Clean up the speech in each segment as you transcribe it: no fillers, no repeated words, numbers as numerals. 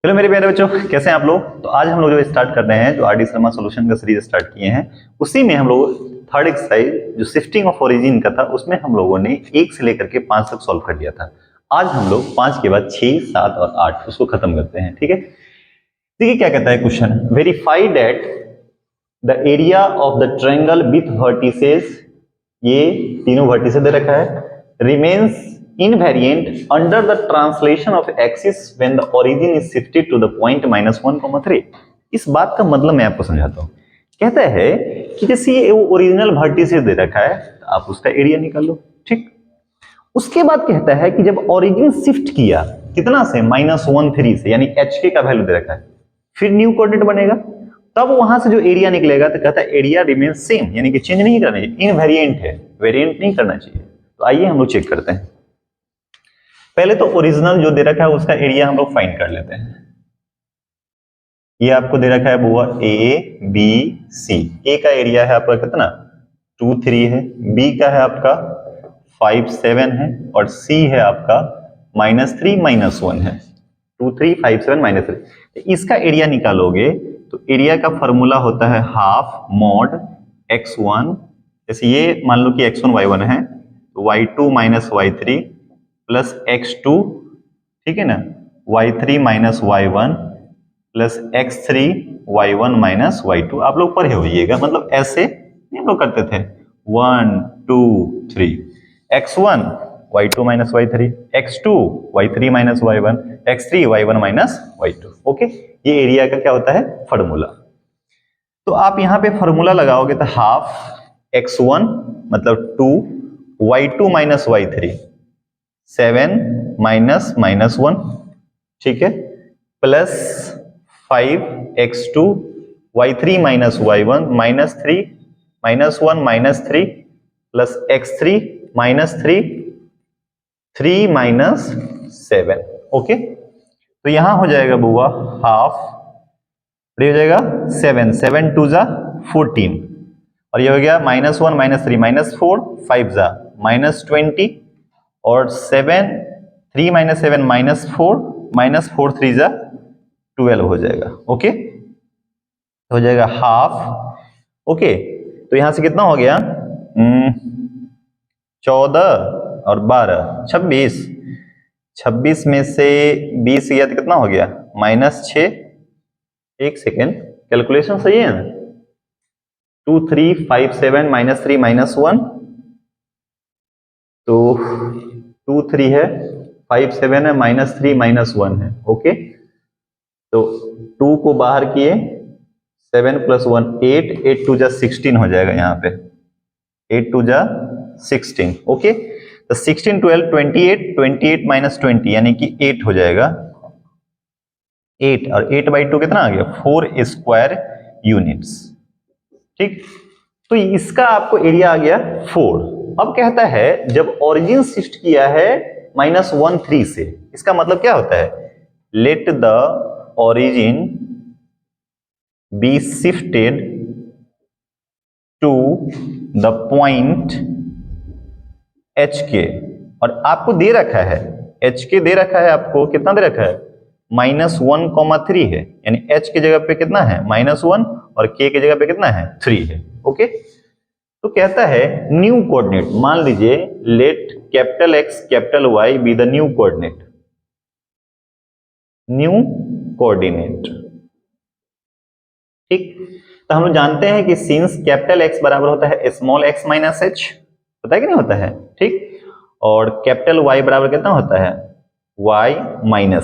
Hello मेरे प्यारे बच्चों, कैसे हैं आप लोग। तो आज हम लोग जो स्टार्ट कर रहे हैं, जो आर.डी. शर्मा सॉल्यूशन का सीरीज स्टार्ट किए हैं, उसी में हम लोग थर्ड एक्सरसाइज जो शिफ्टिंग ऑफ ओरिजिन का था, उसमें हम लोगों ने 1 से लेकर के 5 तक सॉल्व कर लिया था। आज हम लोग 5 के बाद 6, 7 और 8 उसको खत्म करते हैं। ठीक है, देखिए क्या कहता है question. Verify that the area of the triangle with vertices, ये तीनों वर्टिसेस दे रखा है, remains invariant under the translation of axis when the origin is shifted to the point -1, 3। इस बात का मतलब मैं आपको समझाता हूं। कहता है कि जैसे ये ओरिजिनल वर्टिसेस दे रखा है, तो आप उसका एरिया निकाल लो। ठीक, उसके बाद कहता है कि जब ओरिजिन शिफ्ट किया कितना से, -1, 3 से, यानी hk का वैल्यू दे रखा है, फिर न्यू कोऑर्डिनेट बनेगा, तब वहां से जो एरिया निकलेगा तो कहता है एरिया रिमेन सेम, यानी कि चेंज नहीं करना चाहिए, इनवेरिएंट है, वेरिएंट नहीं करना चाहिए। तो आइए हम लोग चेक करते हैं। पहले तो ओरिजिनल जो दे रखा है उसका एरिया हम लोग फाइंड कर लेते हैं। ये आपको दे रखा है बुआ ए बी सी। ए का एरिया है आपका कितना, 2, 3 है, बी का है आपका 5, 7 है, और सी है आपका -3, -1 है। 2, 3, 5, 7, -3। इसका एरिया निकालोगे तो एरिया का फॉर्मूला होता है हाफ मॉड x1, जैसे ये मान लो कि x1 y1 है, तो y2 - y3 प्लस x2, ठीक है ना, y3 - y1 plus x3 y1 - y2। आप लोग पढ़े होइएगा, मतलब ऐसे हम लोग करते थे, 1, 2, 3, x1 y2 - y3, x2 y3 - y1, x3 y1 - y2। Okay, ये एरिया का क्या होता है, फॉर्मूला। तो आप यहां पे फॉर्मूला लगाओगे तो हाफ x1 मतलब 2, y2 - y3 7 -1, ठीक है, plus 5x2 y3 - y1 -3 -1 -3 plus x3 -3 3 -7। Okay, तो यहां हो जाएगा बुआ हाफ, हो जाएगा 7, 7 2 जा 14, और ये हो गया -1 -3 -4 5 जा -20, और 7 3 - 7 -4 -4 3 जा 12 हो जाएगा। ओके, हो जाएगा हाफ। ओके, तो यहां से कितना हो गया, 14 और 12 26, 26 में से 20 गया तो कितना हो गया, -6। एक सेकेंड, कैलकुलेशन सही है ना, 2 3 5 7 -3 -1, तो 2 3 है, 5 7 है, -3 -1 है। ओके, तो 2 को बाहर किए, 7 + 1 8, 8 2 जा 16 हो जाएगा यहाँ पे, 8 2 जा 16। ओके, तो 16 12 28, 28 - 20 यानी कि 8 हो जाएगा, 8, और 8/2 कितना आ गया, 4 स्क्वायर यूनिट्स। ठीक, तो इसका आपको एरिया आ गया 4। अब कहता है जब ओरिजिन शिफ्ट किया है -1 3 से, इसका मतलब क्या होता है, let the origin be shifted to the point HK, और आपको दे रखा है HK, दे रखा है आपको, कितना दे रखा है, -1, 3 है, यानी H की जगह पे कितना है, -1, और K की जगह पे कितना है, 3 है। ओके, तो कहता है न्यू कोऑर्डिनेट, मान लीजिए let capital X capital Y be the new coordinate, new coordinate. ठीक, तो हम लोग जानते हैं कि सिंस कैपिटल X बराबर होता है स्मॉल x - h, पता है कि नहीं होता है, ठीक, और कैपिटल Y बराबर कितना होता है, y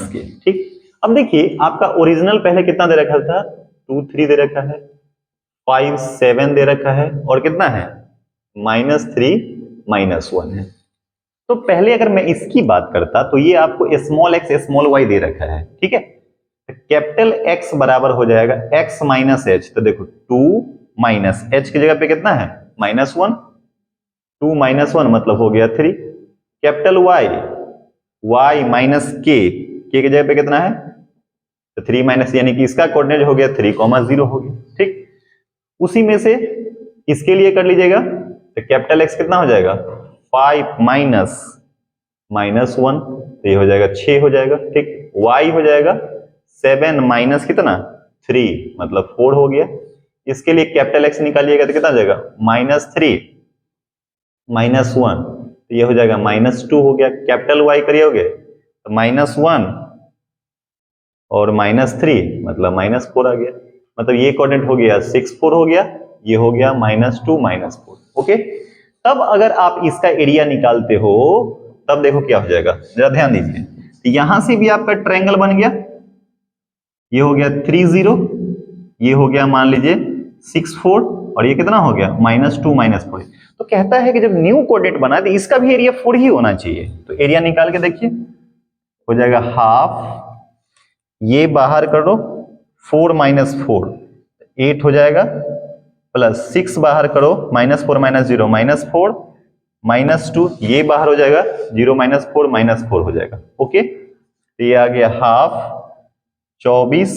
- k। ठीक, अब देखिए आपका ओरिजिनल पहले कितना दे रखा था, 2 3 दे रखा है, 5 7 दे रखा है, और कितना है, -3 -1 है। तो पहले अगर मैं इसकी बात करता तो ये आपको स्मॉल x स्मॉल y दे रखा है, ठीक है, कैपिटल X बराबर हो जाएगा x - h, तो देखो 2 - h की जगह पे कितना है, -1, 2 - 1 मतलब हो गया 3, capital Y, y - k, k की जगह पे कितना है, तो 3 यानी कि इसका कोऑर्डिनेट हो गया 3, 0 हो गया। ठीक, उसी में से इसके लिए कर लीजिएगा, तो कैपिटल X कितना हो जाएगा, 5 - -1, तो ये हो जाएगा 6 हो जाएगा। ठीक, y हो जाएगा 7 माइनस कितना 3 मतलब 4 हो गया। इसके लिए कैपिटल एक्स निकालिएगा तो कितना आ जाएगा -3 -1, तो ये हो जाएगा -2 हो गया। कैपिटल वाई करिएगे तो -1 और -3 मतलब -4 आ गया। मतलब ये कोऑर्डिनेट हो गया 6 4 हो गया, ये हो गया -2 -4। ओके, तब अगर आप इसका एरिया निकालते हो तब देखो क्या हो जाएगा, जरा ध्यान दीजिए। तो यहां से भी आपका ट्रायंगल बन गया, ये हो गया 3 0, ये हो गया मान लीजिए 6 4, और ये कितना हो गया -2 -4। तो कहता है कि जब न्यू कोऑर्डिनेट बना तो इसका भी एरिया 4 ही होना चाहिए। तो एरिया निकाल के देखिए, हो जाएगा हाफ, ये बाहर करो 4 -4 8 हो जाएगा, प्लस 6 बाहर करो -4 -0 -4 -2, ये बाहर हो जाएगा 0 -4 -4 हो जाएगा। ओके, तो ये आ गया हाफ 24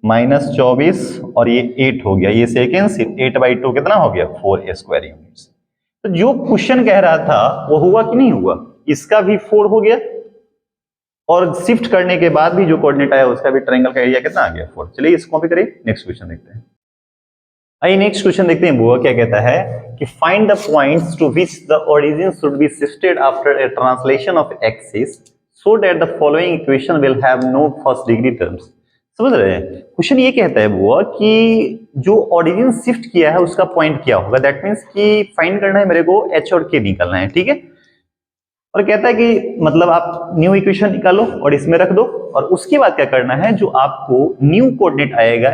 -24 और ये 8 हो गया, ये सेकेंड 8/2 कितना हो गया 4 स्क्वायर यूनिट्स। तो जो क्वेश्चन कह रहा था वो हुआ कि नहीं हुआ, इसका भी 4 हो गया और शिफ्ट करने के बाद भी जो कोऑर्डिनेट आया उसका भी ट्रायंगल का एरिया कितना आ गया 4। चलिए इसको कॉपी करिए, नेक्स्ट क्वेश्चन देखते हैं। आइए नेक्स्ट क्वेश्चन देखते हैं। बुआ क्या कहता है कि find the points to which the origin should be shifted after a translation of axis so that the following equation will have no first degree terms. समझ रहे हैं, क्वेश्चन ये कहता है बुआ कि जो ओरिजिन शिफ्ट किया है उसका पॉइंट क्या होगा। दैट मीन्स कि फाइंड करना है मेरे को एच और के निकालना है, ठीक है। और कहता है कि मतलब आप न्यू इक्वेशन निकालो और इसमें रख दो, और उसके बाद क्या करना है, जो आपको न्यू कोऑर्डिनेट आएगा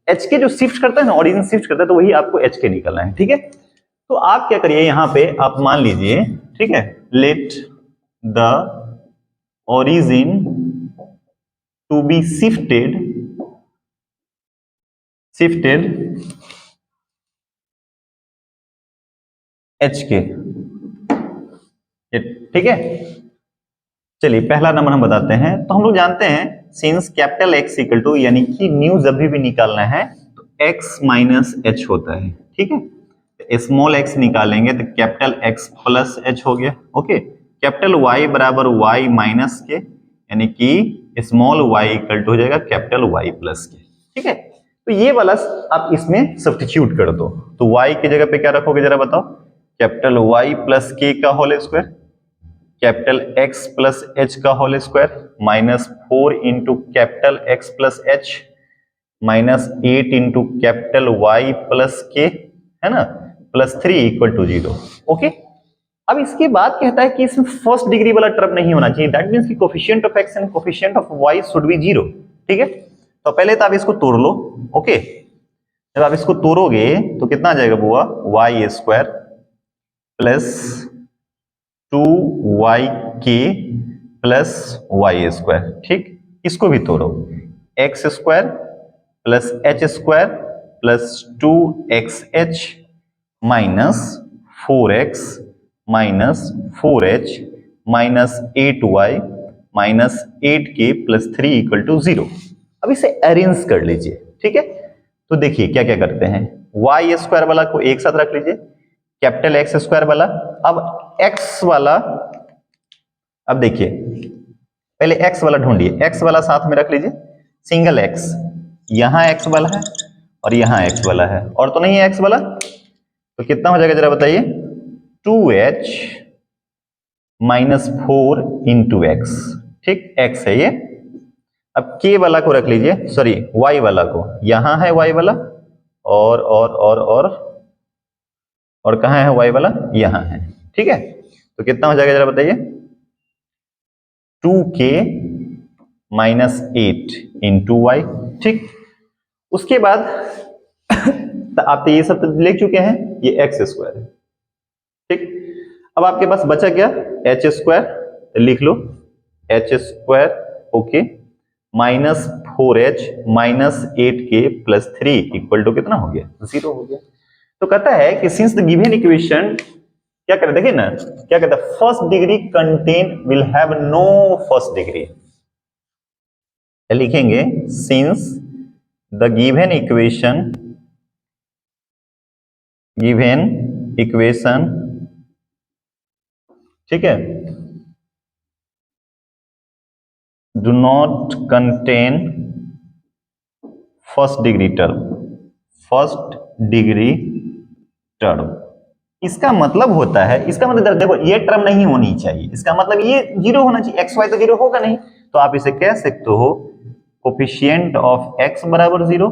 एच के जो शिफ्ट करता है ना, ओरिजिन शिफ्ट करता है, तो वही आपको एच के निकालना है, ठीक है। तो आप क्या करिए, यहां पे आप मान लीजिए, ठीक है, let the origin to be shifted H K, ठीक है। चलिए पहला नंबर हम बताते हैं। तो हम लोग जानते हैं since capital X equal to, यानी कि न्यू जब भी निकालना है तो एक्स माइनस एच होता है, ठीक है। तो स्मॉल एक्स निकालेंगे तो कैपिटल एक्स प्लस एच हो गया। ओके, कैपिटल वाई बराबर वाई माइनस के, यानी कि स्मॉल वाई इक्वल टू हो जाएगा कैपिटल वाई प्लस के, ठीक है। तो ये वाला आप इसमें सब्स्टिट्यूट कर दो, तो वाई की जगह पे क्या रखोगे जरा बताओ, कैपिटल वाई प्लस के का whole square, capital X plus H का whole square, -4 into capital X plus H, -8 into capital Y plus K, है ना, +3 इक्वल टू 0। ओके, अब इसके बाद कहता है कि इसमें फर्स्ट डिग्री वाला टर्म नहीं होना चाहिए। दैट मीन्स कि coefficient of x and coefficient of why should be 0, ठीक है। तो पहले तो आप इसको तोड़ लो। ओके, जब आप इसको तोड़ोगे तो कितना आ जाएगा बुआ, वाई स्क्वायर प्लस 2y के प्लस वाई स्क्वायर, ठीक। इसको भी तोड़ो, X square plus H square plus 2xh minus 4x minus 4h minus 8y minus 8k plus 3 equal to 0। अब इसे अरेंज कर लीजिए, ठीक है। तो देखिए क्या क्या करते हैं, वाई स्क्वायर वाला को एक साथ रख लीजिए, कैपिटल एक्स स्क्वायर वाला, अब एक्स वाला, अब देखिए पहले एक्स वाला ढूंढिए, एक्स वाला साथ में रख लीजिए, सिंगल एक्स, यहां एक्स वाला है और यहां एक्स वाला है, और तो नहीं है एक्स वाला, तो कितना हो जाएगा जरा बताइए, 2h माइनस 4 इंटू एक्स, ठीक, एक्स है ये। अब के वाला को रख लीजिए, सॉरी वाई वाला को, यहां है वाई वाला, और कहां है वाई वाला, यहां है, ठीक है। तो कितना हो जाएगा जरा बताइए, 2k माइनस 8 इंटू वाई, ठीक। उसके बाद तो आप तो ये सब तो लिख चुके हैं, ये एक्स स्क्वायर है, ठीक। अब आपके पास बचा क्या, एच स्क्वायर, लिख लो H square, okay, minus 4h minus 8k plus 3 equal to कितना हो गया, 0 हो गया। तो कहता है कि सिंस द गिवन इक्वेशन, क्या कहते हैं देखिए ना, क्या कहता है, first degree contain will have no first degree, लिखेंगे सिंस द गिवन इक्वेशन, ठीक है, do not contain first degree term, first degree term. इसका मतलब होता है, इसका मतलब देखो ये टर्म नहीं होनी चाहिए, इसका मतलब ये जीरो होना चाहिए, एक्स वाई तो जीरो होगा नहीं, तो आप इसे कह सकते हो कोफिशिएंट ऑफ एक्स बराबर जीरो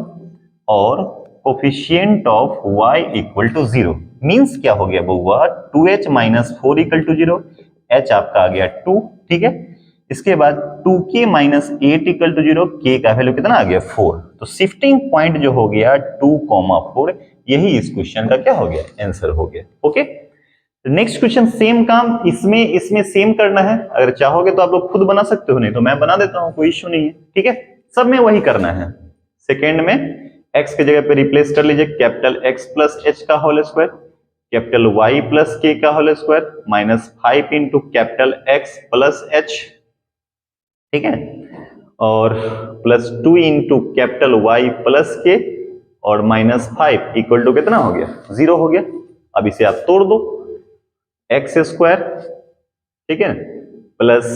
और coefficient of Y equal to zero. Means क्या हो गया बउआ, 2h minus 4 equal to zero, h आपका आ गया 2, ठीक है। इसके बाद 2k minus 8 equal to zero, k का वैल्यू कितना आ गया 4। तो शिफ्टिंग पॉइंट जो हो गया 2,4, यही इस क्वेश्चन का क्या हो गया, आंसर हो गया। ओके, नेक्स्ट क्वेश्चन सेम काम इसमें सेम करना है। अगर चाहोगे तो आप लोग खुद बना सकते हो, नहीं तो मैं बना देता हूं, कोई इश्यू नहीं है, ठीक है। सब में वही करना है। सेकेंड में x की जगह पे रिप्लेस कर लीजिए कैपिटल x प्लस h का whole square, capital y plus k का whole square minus 5 into capital x plus h, ठीक है, और plus 2 into capital y plus k और माइनस 5 इक्वल टू कितना हो गया, 0 हो गया। अब इसे आप तोड़ दो, एक्स स्क्वायर, ठीक है, plus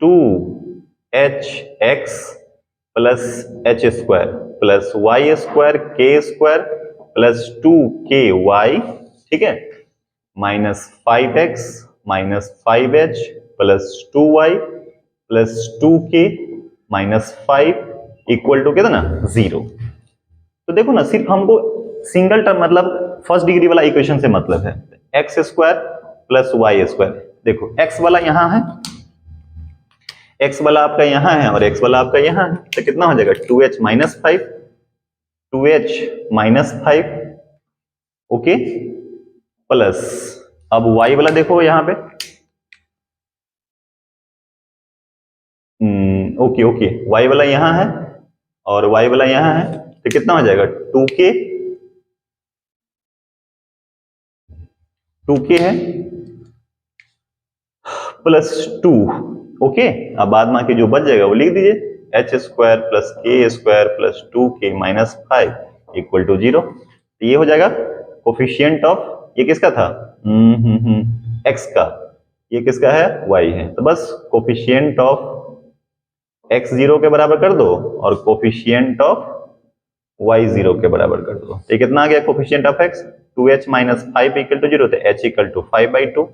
2hx plus h square plus y square k square plus 2ky, ठीक है, minus 5x minus 5h plus 2y plus 2k minus 5 equal to कितना, 0। तो देखो ना, सिर्फ हमको सिंगल टर्म मतलब फर्स्ट डिग्री वाला इक्वेशन से मतलब है, x square plus y square. देखो एक्स वाला यहां है, एक्स वाला आपका यहां है और एक्स वाला आपका यहां है, तो कितना हो जाएगा 2h minus 5, 2h minus 5, okay, plus अब y वाला देखो यहां पे, ओके ओके, y वाला यहां है और y वाला यहां है, तो कितना हो जाएगा 2k है प्लस 2, ओके। अब बाद में के जो बच जाएगा वो लिख दीजिए, h square plus k square plus 2k minus 5 equal to 0। तो ये हो जाएगा कोफिशिएंट ऑफ, ये किसका था, एक्स का, ये किसका है, वाई है। तो बस कोफिशिएंट ऑफ एक्स 0 के बराबर कर दो और कोफिशिएंट ऑफ y 0 के बराबर कर दो। तो कितना आ गया coefficient of x, 2h minus 5 equal to 0, तो h इक्वल टू 5/2,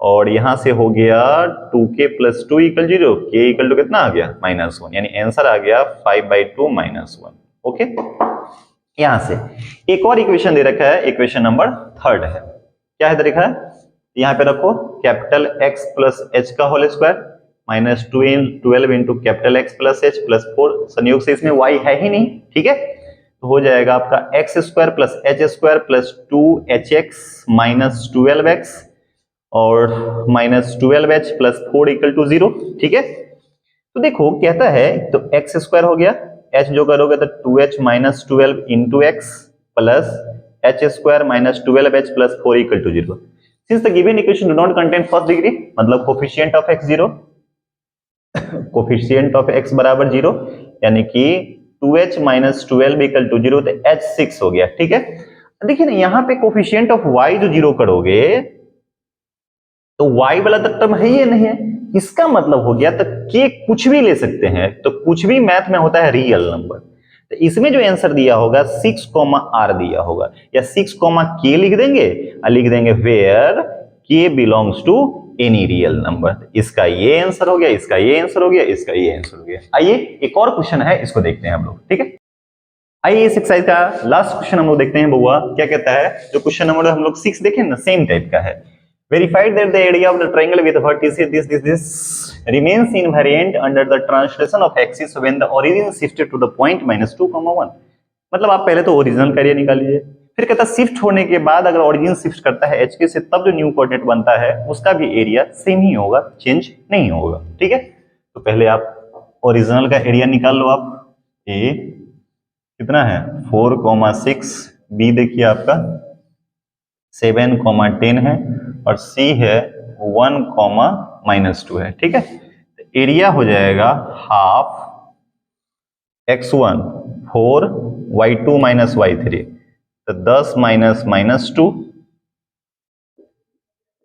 और यहां से हो गया 2k plus 2 equal 0, k equal to कितना आ गया, -1, यानी आंसर आ गया 5/2 -1। ओके, यहां से एक और इक्वेशन दे रखा है, इक्वेशन नंबर 3 है, क्या है दे रखा है, यहां पे रखो कैपिटल x प्लस h का whole square minus 12 into capital x plus h plus 4, संयोग से इसमें y है ही नहीं, ठीक है, तो हो जाएगा आपका x square plus H square plus 2hx minus 12x और minus 12h plus 4 equal to 0, ठीक है। तो देखो कहता है, तो एक्स स्क्वायर हो गया, h जो करोगे तो 2h minus 12 into X plus H square minus 12h plus 4 equal to 0। Since the given equation do not contain first degree, मतलब coefficient of x 0, coefficient of x बराबर 0, यानी कि 2h माइनस 12 इक्वल टू 0, तो h 6 हो गया, ठीक है। देखिए ना यहाँ पे कोफिशिएंट ऑफ y जो 0 करोगे तो y वाला तो टर्म है ही नहीं है, इसका मतलब हो गया तो k कुछ भी ले सकते हैं, तो कुछ भी मैथ में होता है रियल नंबर, तो इसमें जो आंसर दिया होगा 6, r दिया होगा, या 6, k लिख देंगे और लिख देंगे where k belongs to any real number. इसका ये आंसर हो गया, इसका ये आंसर हो गया, इसका ये आंसर हो गया। आइए एक और क्वेश्चन है, इसको देखते हैं हम लोग, ठीक है। आइए इस एक्सरसाइज का लास्ट क्वेश्चन हम लोग देखते हैं बउआ क्या कहता है। जो क्वेश्चन नंबर हम लोग 6 देखें ना, सेम टाइप का है। Verified that the area of the triangle with vertices this remains invariant under the translation of axis when the origin shifted to the point -2, 1। मतलब आप पहले तो ओरिजिनल का एरिया निकाल लीजिए, फिर कहता शिफ्ट होने के बाद अगर ओरिजिन शिफ्ट करता है HK से, तब जो न्यू कोऑर्डिनेट बनता है उसका भी एरिया सेम ही होगा, चेंज नहीं होगा, ठीक है। तो पहले आप ओरिजिनल का एरिया निकाल लो। आप ए कितना है 4,6, बी देखिए आपका 7,10 है और सी है 1,-2 है, ठीक है। तो एरिया हो जाएगा half x1 4 y2 minus y3, तो 10 माइनस 2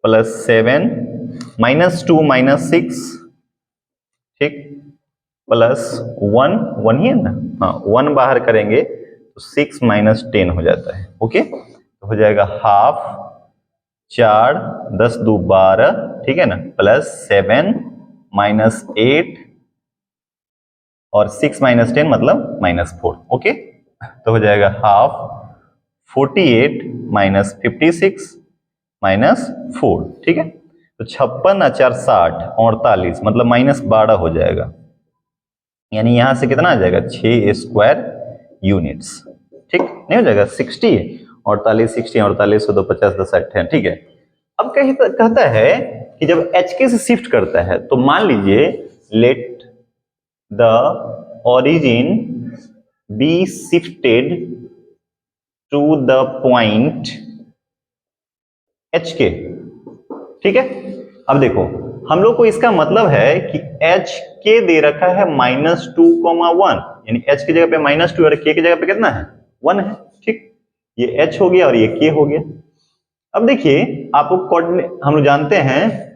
प्लस 7 -2 -6, ठीक, प्लस 1, 1 ही है ना, हाँ 1 बाहर करेंगे तो 6 माइनस 10 हो जाता है। ओके, तो हो जाएगा हाफ 4, 10 2 12, ठीक है ना, प्लस 7 माइनस 8 और 6 माइनस 10 मतलब -4। ओके, तो हो जाएगा हाफ 48 माइनस 56 माइनस 4, ठीक है। तो 56 4 60 48 मतलब -12 हो जाएगा, यानी यहां से कितना आ जाएगा 6 स्क्वायर यूनिट्स, ठीक नहीं हो जाएगा 60 48 60 48 तो 50 10 60, ठीक है। अब कहता है कि जब HK से शिफ्ट करता है तो मान लीजिए let the origin be shifted to the point HK, ठीक है। अब देखो हम लोग को इसका मतलब है कि HK दे रखा है -2,1, यानी H की जगह पे -2 और K की जगह पे कितना है 1 है, ठीक। ये H हो गया और ये K हो गया। अब देखिए आपको कोऑर्डिनेट हम लोग जानते हैं,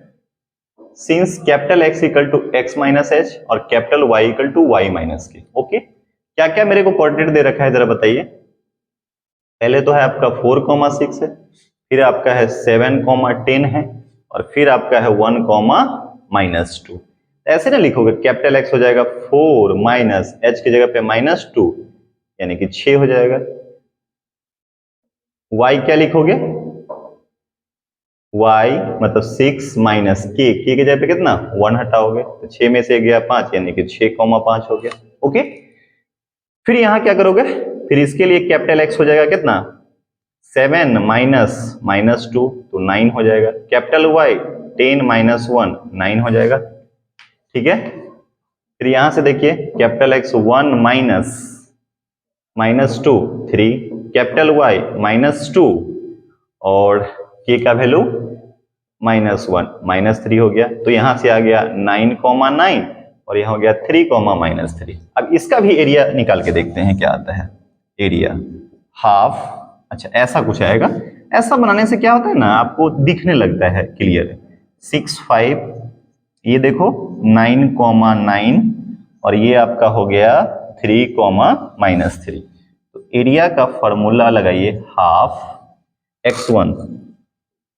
since capital X equal to X माइनस H और capital Y equal to Y minus K। Okay, क्या क्या मेरे को कोऑर्डिनेट दे रखा है जरा बताइए। पहले तो है आपका 4,6 है, फिर आपका है 7,10 है और फिर आपका है 1,-2। ऐसे ना लिखोगे, कैपिटल X हो जाएगा 4 माइनस H की जगह पे -2 यानी कि 6 हो जाएगा। Y क्या लिखोगे, Y मतलब 6 माइनस K की जगह पे कितना 1 हटाओगे तो 6 में से गया 5 यानी कि 6,5 हो गया। ओके, फिर यहां क्या करोगे, फिर इसके लिए कैपिटल X हो जाएगा कितना 7 माइनस -2 तो 9 हो जाएगा। कैपिटल Y 10 माइनस 1 9 हो जाएगा, ठीक है। फिर यहां से देखिए capital X 1 minus 2 3, capital Y -2 और K का वैल्यू -1 -3 हो गया। तो यहां से आ गया 9,9 और यहां हो गया 3,-3। अब इसका भी एरिया निकाल के देखते हैं क्या आता है। एरिया हाफ, अच्छा ऐसा कुछ आएगा। ऐसा बनाने से क्या होता है ना, आपको दिखने लगता है क्लियर। 6 5, ये देखो 9,9 और ये आपका हो गया 3,-3। तो एरिया का फॉर्मूला लगाइए, half x1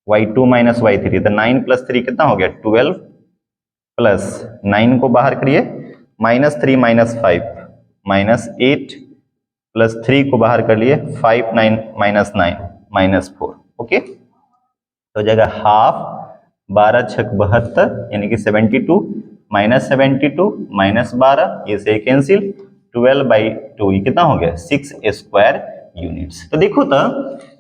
y2 minus y3, तो 9 + 3 कितना हो गया 12, प्लस 9 को बाहर करिए -3 - 5 -8 प्लस 3 को बाहर कर लिए 5 9 -9 -4। ओके, तो जगह हाफ 12 6 72 यानी कि 72 -72 -12 ये से कैंसिल 12/2 ये कितना हो गया 6 स्क्वायर यूनिट्स। तो देखो तो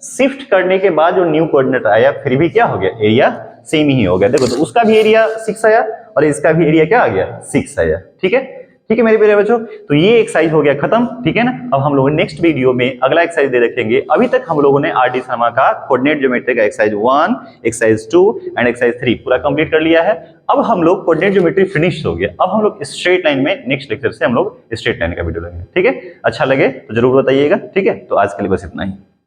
शिफ्ट करने के बाद जो न्यू कोऑर्डिनेट आया फिर भी क्या हो गया एरिया सेम ही हो गया। देखो तो उसका भी एरिया 6 आया और इसका भी एरिया क्या आ गया 6 आया, ठीक है। ठीक है मेरे प्यारे बच्चों, तो ये एक्सरसाइज हो गया खत्म, ठीक है ना। अब हम लोग नेक्स्ट वीडियो में अगला एक्सरसाइज दे रखेंगे। अभी तक हम लोगों ने आर.डी. शर्मा का कोऑर्डिनेट ज्योमेट्री का एक्सरसाइज 1, एक्सरसाइज 2 एंड एक्सरसाइज 3 पूरा कंप्लीट कर लिया है। अब हम लोग कोऑर्डिनेट ज्योमेट्री फिनिश हो गया। अब हम लोग स्ट्रेट लाइन में नेक्स्ट लेक्चर से हम लोग स्ट्रेट लाइन का वीडियो लेंगे, ठीक है। अच्छा लगे तो जरूर बताइएगा, ठीक है। तो आज के लिए बस इतना ही।